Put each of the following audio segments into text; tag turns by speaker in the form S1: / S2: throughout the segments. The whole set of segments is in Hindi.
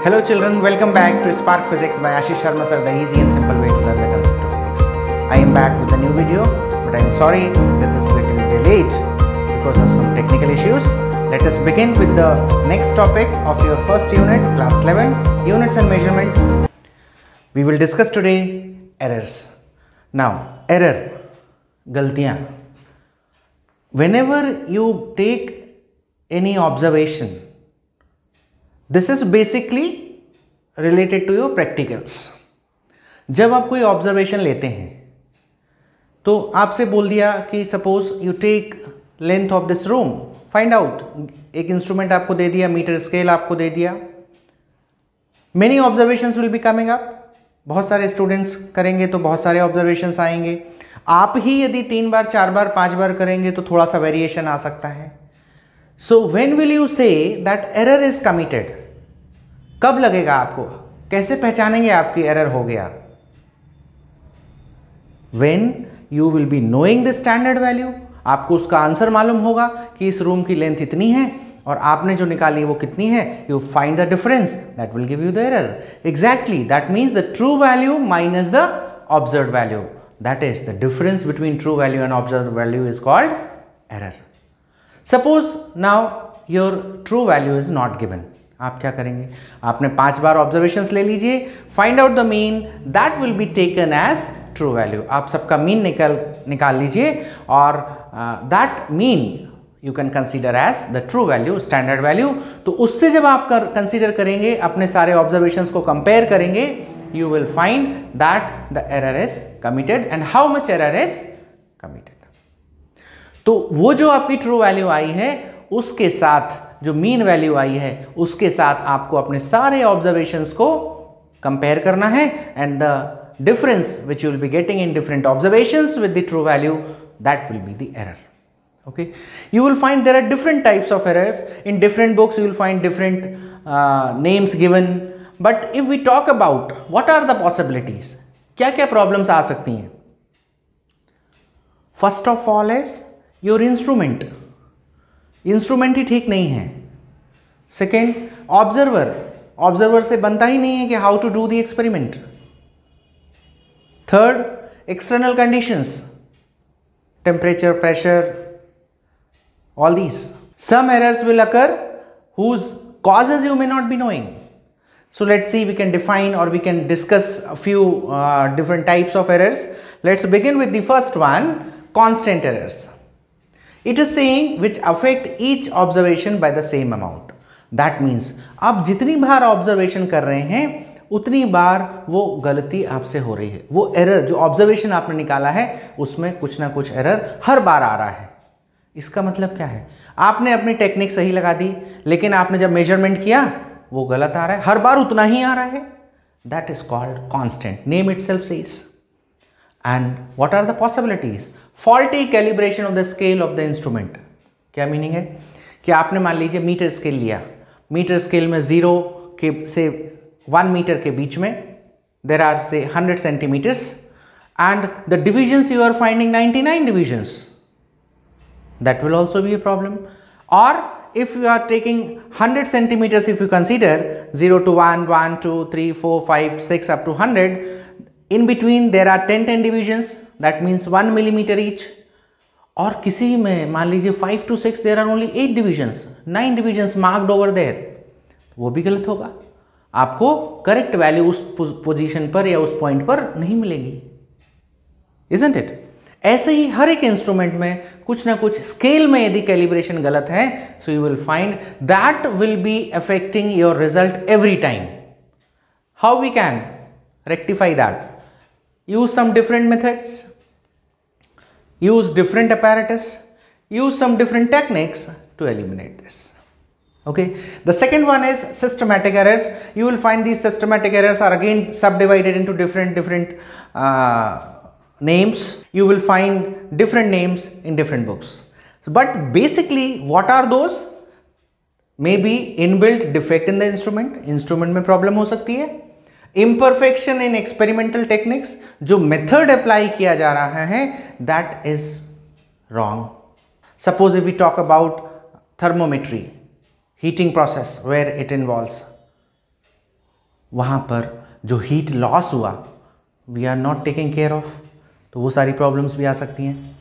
S1: Hello children, welcome back to Spark Physics by Ashish Sharma sir, the easy and simple way to learn the concept of physics. I am back with a new video, but I am sorry this is little delayed because of some technical issues. Let us begin with the next topic of your first unit, class 11, units and measurements. We will discuss today errors. Now, error, galtiyan. Whenever you take any observation, this is basically related to your practicals. जब आप कोई ऑब्जर्वेशन लेते हैं तो आपसे बोल दिया कि suppose you take length of this room, find out. एक इंस्ट्रूमेंट आपको दे दिया, मीटर स्केल आपको दे दिया. Many observations will be coming up. बहुत सारे स्टूडेंट्स करेंगे तो बहुत सारे ऑब्जर्वेशंस आएंगे. आप ही यदि 3 बार 4 बार 5 बार करेंगे तो थोड़ा सा वेरिएशन आ सकता है. So when will you say that error is committed? कब लगेगा आपको? कैसे पहचानेंगे आपकी एरर हो गया? When you will be knowing the standard value, आपको उसका आंसर मालूम होगा कि इस रूम की लेंथ इतनी है और आपने जो निकाली वो कितनी है. You find the difference, that will give you the error. Exactly, that means the true value minus the observed value. That is the difference between true value and observed value is called error. Suppose now your true value is not given. आप क्या करेंगे? आपने 5 बार ऑब्जर्वेशंस ले लीजिए. Find out the mean, that will be taken as true value. आप सबका मीन निकाल लीजिए और that mean you can consider as the true value, standard value. तो उससे जब आप कंसीडर करेंगे, अपने सारे ऑब्जर्वेशंस को कंपेयर करेंगे, you will find that the error is committed and how much error is committed. तो वो जो आपकी ट्रू वैल्यू आई है उसके साथ जो मीन वैल्यू आई है उसके साथ आपको अपने सारे ऑब्जर्वेशंस को कंपेयर करना है. And the difference which you will be getting in different observations with the true value, that will be the error. Okay, you will find there are different types of errors in different books. You will find different names given, but if we talk about what are the possibilities, क्या क्या प्रॉब्लम्स आ सकती हैं? First of all is your instrument. Instrument ही ठीक नहीं है. सेकेंड, ऑब्जर्वर से बनता ही नहीं है कि how to do the experiment. Third, external conditions, temperature, pressure, all these. Some errors will occur whose causes you may not be knowing. So let's see, we can define or we can discuss a few different types of errors. Let's begin with the first one, constant errors. It is saying which affect each observation by the same amount. That means आप जितनी बार ऑब्जर्वेशन कर रहे हैं उतनी बार वो गलती आपसे हो रही है. वो एरर जो ऑब्जर्वेशन आपने निकाला है उसमें कुछ ना कुछ एरर हर बार आ रहा है. इसका मतलब क्या है? आपने अपनी टेक्निक सही लगा दी, लेकिन आपने जब मेजरमेंट किया वो गलत आ रहा है, हर बार उतना ही आ रहा है. That is called constant. Name itself says. And what are the possibilities? Faulty calibration of the scale of the instrument. क्या मीनिंग है कि आपने मान लीजिए मीटर स्केल लिया. मीटर स्केल में 0 के से 1 मीटर के बीच में देर आर से 100 centimetres and the divisions you are finding 99 divisions. That will also be a problem. Or if you are taking 100 centimeters, if you consider 0 to 1, 1, 2, 3, 4, 5, 6 up to 100, in between there are 10 divisions, that means 1 millimeter each. और किसी में मान लीजिए 5 to 6 there are only 8 divisions, 9 divisions marked over there, वो भी गलत होगा. आपको करेक्ट वैल्यू उस पोजीशन पर या उस पॉइंट पर नहीं मिलेगी. Isn't it? ऐसे ही हर एक इंस्ट्रूमेंट में कुछ ना कुछ स्केल में यदि कैलिब्रेशन गलत है, so you will find that will be affecting your result every time. How we can rectify that? Use some different methods, use different apparatus, use some different techniques to eliminate this. Okay, the second one is systematic errors. You will find these systematic errors are again subdivided into different names. You will find different names in different books. But basically what are those? Maybe inbuilt defect in the instrument. Instrument में problem हो सकती है. Imperfection in experimental techniques. जो method apply किया जा रहा है that is wrong. Suppose if we talk about thermometry, heating process where it involves. वहाँ पर जो हीट लॉस हुआ we are not taking care of, तो वो सारी प्रॉब्लम्स भी आ सकती हैं।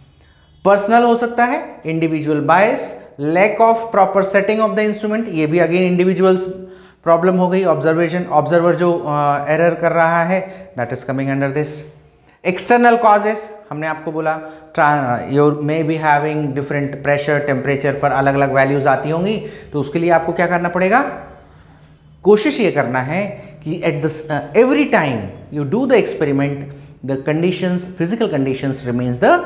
S1: पर्सनल हो सकता है, individual bias, lack of proper setting of the instrument, ये भी अगेन इंडिविजुअल्स प्रॉब्लम हो गई। ऑब्जर्वर जो एरर कर रहा है that is coming under this. External causes, हमने आपको बोला your may be having different pressure temperature पर अलग अलग वैल्यूज आती होंगी, तो उसके लिए आपको क्या करना पड़ेगा, कोशिश ये करना है कि at the every time you do the experiment the conditions, physical conditions remains the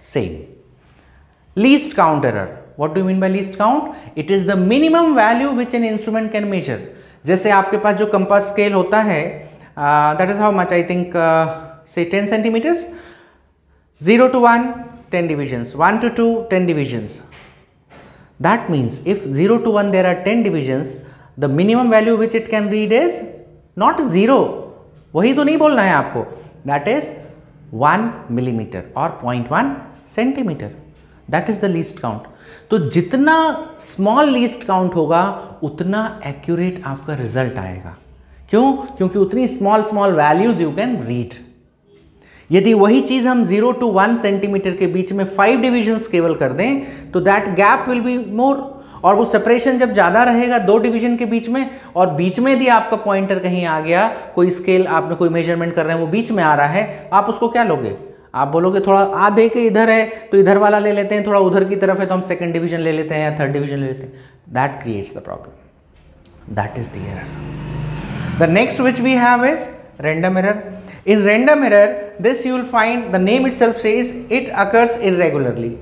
S1: same. Least count error, what do you mean by least count? It is the minimum value which an instrument can measure. जैसे आपके पास जो कंपास स्केल होता है that is how much I think say 10 centimeters, 0 to 1 10 divisions, 1 to 2 10 divisions. That means if 0 to 1 there are 10 divisions, the minimum value which it can read is not 0, वही तो नहीं बोलना है आपको, that is 1 millimeter or 0.1 centimeter. That is the least count. तो जितना स्मॉल लीस्ट काउंट होगा उतना एक्यूरेट आपका रिजल्ट आएगा। क्यों? क्योंकि उतनी small values you can read. यदि वही चीज हम 0 to 1 सेंटीमीटर के बीच में 5 डिविजन्स केवल कर दें तो that gap will be more, और वो सेपरेशन जब ज़्यादा रहेगा 2 डिवीजन के बीच में, और बीच में यदि आपका पॉइंटर कहीं आ गया, कोई स्केल आपने कोई मेजरमेंट कर रहे हैं वो बीच में आ रहा है, आप उसको क्या लोगे, आप बोलोगे थोड़ा आधे के इधर है तो इधर वाला ले लेते हैं, थोड़ा उधर की तरफ है तो हम सेकंड डिवीजन ले लेते हैं या थर्ड डिवीजन ले लेते हैं। That creates the problem, that is the error. The next which we have is random error. In random error this you will find the name itself says it occurs irregularly.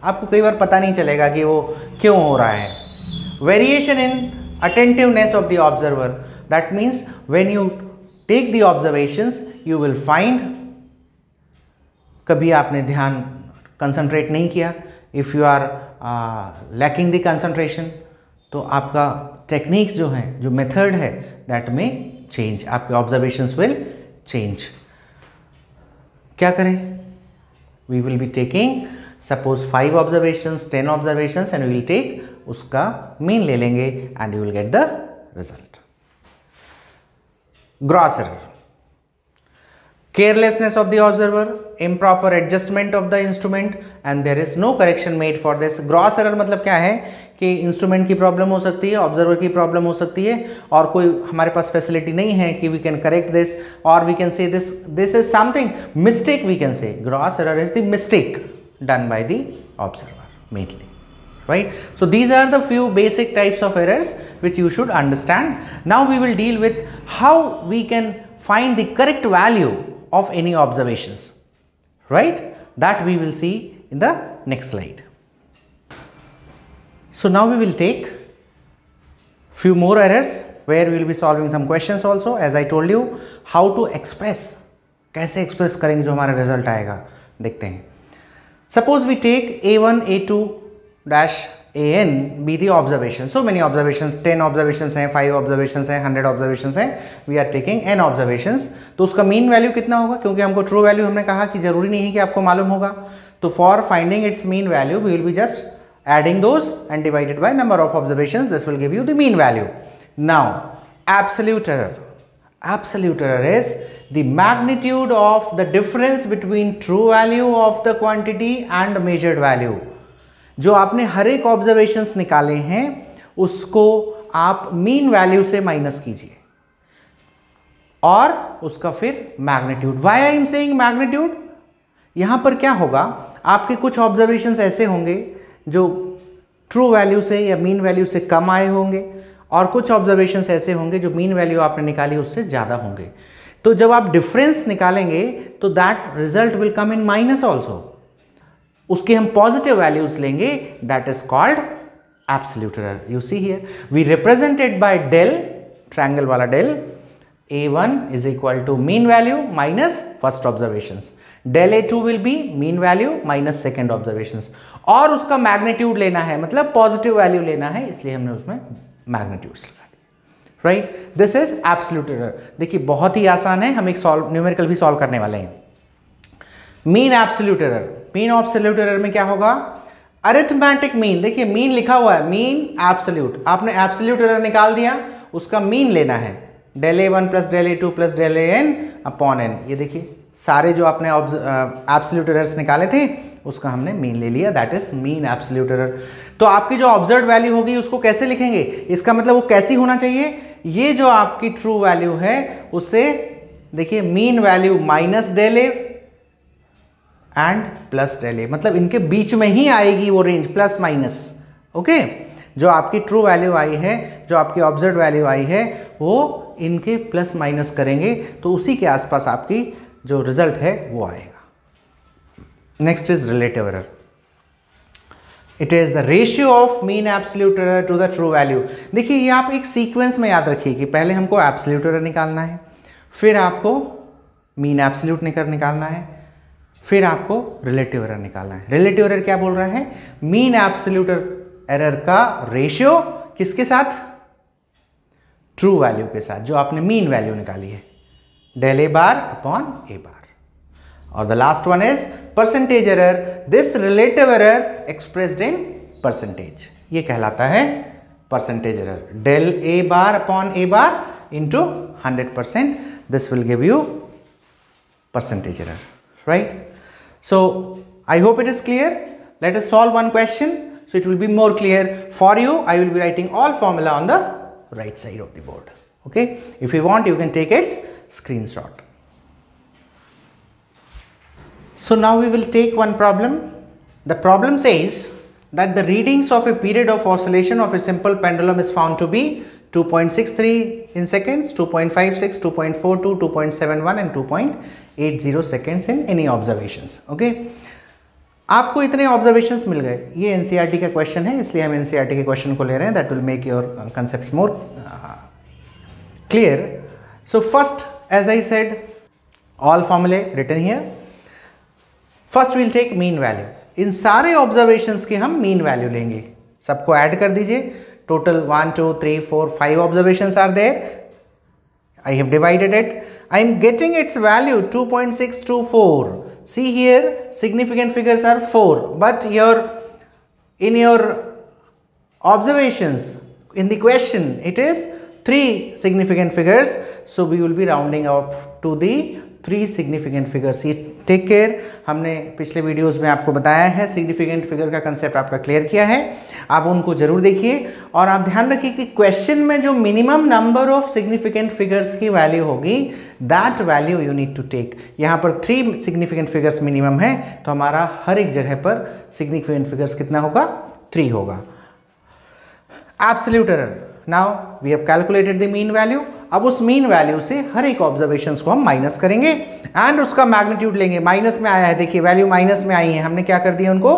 S1: आपको कई बार पता नहीं चलेगा कि वो क्यों हो रहा है। Variation in attentiveness of the observer, that means when you take the observations you will find कभी आपने ध्यान कंसंट्रेट नहीं किया, if you are lacking the concentration तो आपका टेक्निक्स जो हैं, जो मेथड है दैट में चेंज, आपके ऑब्जर्वेशंस विल चेंज। क्या करें? We will be taking suppose 5 observations, 10 observations and we will take उसका मीन ले लेंगे and you will get the result. Gross error, carelessness of the observer, improper adjustment of the instrument and there is no correction made for this. gross error मतलब क्या है कि इंस्ट्रूमेंट की प्रॉब्लम हो सकती है, ऑब्जर्वर की प्रॉब्लम हो सकती है, और कोई हमारे पास फैसिलिटी नहीं है कि वी कैन करेक्ट दिस, और we can say this is something mistake, we can say gross error is the mistake done by the observer mainly, right? So these are the few basic types of errors which you should understand. Now we will deal with how we can find the correct value of any observations, right? That we will see in the next slide. So now we will take few more errors where we will be solving some questions also. As I told you, how to express, कैसे एक्सप्रेस करेंगे जो हमारा रिजल्ट आएगा, देखते हैं। Suppose we take A1, A2 dash AN be the observation. So many observations, 10 observations हैं, 5 observations हैं, 100 observations हैं, we are taking n observations. तो उसका मीन वैल्यू कितना होगा? क्योंकि हमको ट्रू वैल्यू हमने कहा कि जरूरी नहीं है कि आपको मालूम होगा, तो for finding its mean value we will be just adding those and divided by number of observations. This will give you the mean value. Now absolute error. Absolute error is the magnitude of the difference between true value of the quantity and measured value. जो आपने हर एक ऑब्जर्वेशंस निकाले हैं उसको आप मीन वैल्यू से माइनस कीजिए और उसका फिर magnitude. Why I am saying magnitude? यहां पर क्या होगा, आपके कुछ ऑब्जर्वेशंस ऐसे होंगे जो ट्रू वैल्यू से या मीन वैल्यू से कम आए होंगे, और कुछ ऑब्जर्वेशंस ऐसे होंगे जो मीन वैल्यू आपने निकाली उससे ज़्यादा होंगे। तो जब आप डिफरेंस निकालेंगे तो that result will come in minus also, उसके हम पॉजिटिव वैल्यूज लेंगे, that is called absolute error. You see here we represented by del, triangle वाला del, A1 is equal to mean value minus first observations, del A2 will be mean value minus second observations, और उसका मैग्नीट्यूड लेना है, मतलब पॉजिटिव वैल्यू लेना है, इसलिए हमने उसमें मैग्नीट्यूड्स लगा दिए, right? This is absolute error. देखिए बहुत ही आसान है, हम एक न्यूमेरिकल भी सॉल्व करने वाले हैं। Mean absolute error, mean absolute error में क्या होगा? अरिथमेटिक मीन, देखिए मीन लिखा हुआ है, मीन एब्सोल्यूट, आपने एब्सोल्यूट एरर निकाल दिया, उसका मीन लेना है, del A1 plus del A2 plus del AN upon n। ये देखिए सारे जो आपने एब्सोल्यूट एरर्स निकाले थे उसका हमने मीन ले लिया, that is mean absolute error. तो आपकी जो ऑब्जर्व्ड वैल्यू होगी उसको कैसे लिखेंगे, इसका मतलब वो कैसी होना चाहिए, ये जो आपकी ट्रू वैल्यू है उससे देखिए mean value minus del A and plus del A, मतलब इनके बीच में ही आएगी वो रेंज प्लस माइनस। ओके, जो आपकी ट्रू वैल्यू आई है, जो आपकी ऑब्जर्व्ड वैल्यू आई है वो इनके प्लस माइनस करेंगे तो उसी के आसपास आपकी जो रिजल्ट है वो आएगा। Next is relative error. It is the ratio of mean absolute error to the true value. देखिए ये आप एक सीक्वेंस में याद रखिए कि पहले हमको एब्सोल्यूट एरर निकालना है, फिर आपको मीन एब्सोल्यूट निकालना है, फिर आपको रिलेटिव एरर निकालना है। रिलेटिव एरर क्या बोल रहा है, मीन एब्सोल्यूट एरर का रेशियो किसके साथ, ट्रू वैल्यू के साथ, जो आपने मीन वैल्यू निकाली है, del A bar upon A bar। और the last one is percentage error, this relative error expressed in percentage, ये कहलाता है percentage error, del A bar upon A bar into 100%, this will give you percentage error, right? So I hope it is clear. Let us solve one question so it will be more clear for you. I will be writing all formula on the right side of the board. Okay, if you want you can take its screenshot. So now we will take one problem. The problem says that the readings of a period of oscillation of a simple pendulum is found to be 2.63 in seconds, 2.56, 2.42, 2.71 and 2.80 seconds in any observations. Okay, आपको इतने ऑब्जर्वेशंस मिल गए, ये एनसीईआरटी का क्वेश्चन है इसलिए हम एनसीईआरटी के क्वेश्चन को ले रहे हैं, that will make your concepts more clear. So first, as I said, all formulae written here. First we will take mean value. इन सारे observations की हम mean value लेंगे, सबको ऐड कर दीजिए। Total 1, 2, 3, 4, 5 observations are there. I have divided it. I am getting its value 2.624. See here, significant figures are 4, but in your observations in the question it is 3 significant figures, so we will be rounding up to the 3 significant figures. ये टेक केयर, हमने पिछले वीडियोस में आपको बताया है, सिग्निफिकेंट फिगर का कंसेप्ट आपका क्लियर किया है, आप उनको जरूर देखिए। और आप ध्यान रखिए कि क्वेश्चन में जो minimum number of significant figures की वैल्यू होगी, that value you need to take. यहाँ पर 3 सिग्निफिकेंट फिगर्स मिनिमम है, तो हमारा हर एक जगह पर सिग्निफिकेंट फिगर्स कितना होगा, 3 होगा। Absolute error, now we have calculated the mean value. अब उस मीन वैल्यू से हर एक ऑब्जर्वेशंस को हम माइनस करेंगे एंड उसका मैग्नीट्यूड लेंगे। माइनस में आया है, देखिए वैल्यू माइनस में आई है, हमने क्या कर दिया, उनको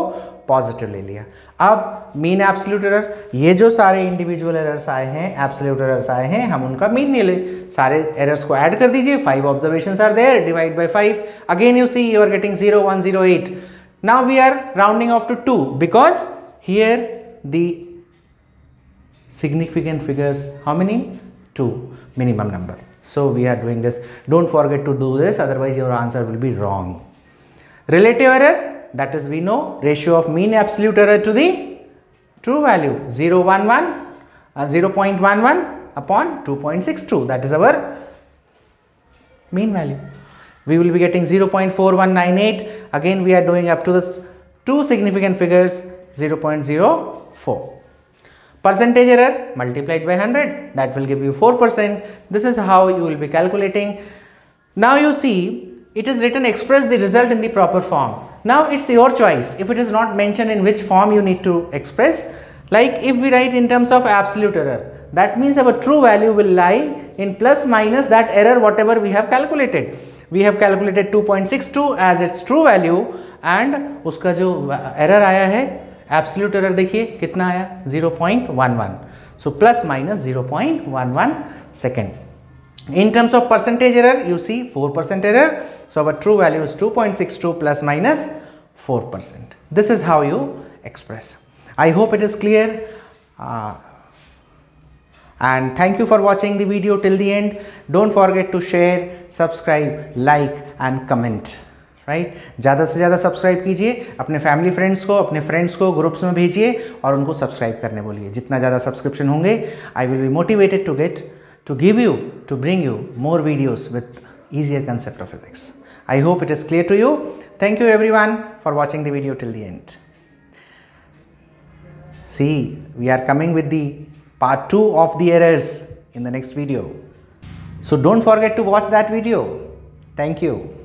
S1: पॉजिटिव ले लिया। अब मीन एब्सोल्यूट एरर, ये जो सारे इंडिविजुअल एरर्स आए हैं, एब्सोल्यूट एरर्स आए हैं, हम उनका मीन नहीं ले, सारे एरर्स को ऐड कर दीजिए। 5 observations are there, divide by 5, again you see you are getting 0, 1, 0, 8। Now we are rounding off to 2 because here the significant figures, how many, 2 minimum number, so we are doing this. Don't forget to do this, otherwise your answer will be wrong. Relative error, that is we know ratio of mean absolute error to the true value, 0.11 upon 2.62, that is our mean value. We will be getting 0.4198. Again we are doing up to this 2 significant figures, 0.04. Percentage error multiplied by 100, that will give you 4%. This is how you will be calculating. Now you see it is written express the result in the proper form. Now it's your choice, if it is not mentioned in which form you need to express. Like if we write in terms of absolute error, that means our true value will lie in plus minus that error whatever we have calculated. We have calculated 2.62 as its true value and उसका जो error आया है एब्सोल्यूट एरर देखिए कितना आया, 0.11, so plus minus 0.11 second. In terms of percentage error you see 4% error, so our true value is 2.62 plus minus 4%. This is how you express. I hope it is clear and thank you for watching the video till the end. Don't forget to share, subscribe, like and comment. Right, ज़्यादा से ज़्यादा सब्सक्राइब कीजिए, अपने फैमिली फ्रेंड्स को, अपने फ्रेंड्स को ग्रुप्स में भेजिए और उनको सब्सक्राइब करने बोलिए। जितना ज़्यादा सब्सक्रिप्शन होंगे, I will be motivated to get to bring you more videos with easier concept of physics. I hope it is clear to you. Thank you everyone for watching the video till the end. See, we are coming with the part 2 of the errors in the next video. So don't forget to watch that video. Thank you.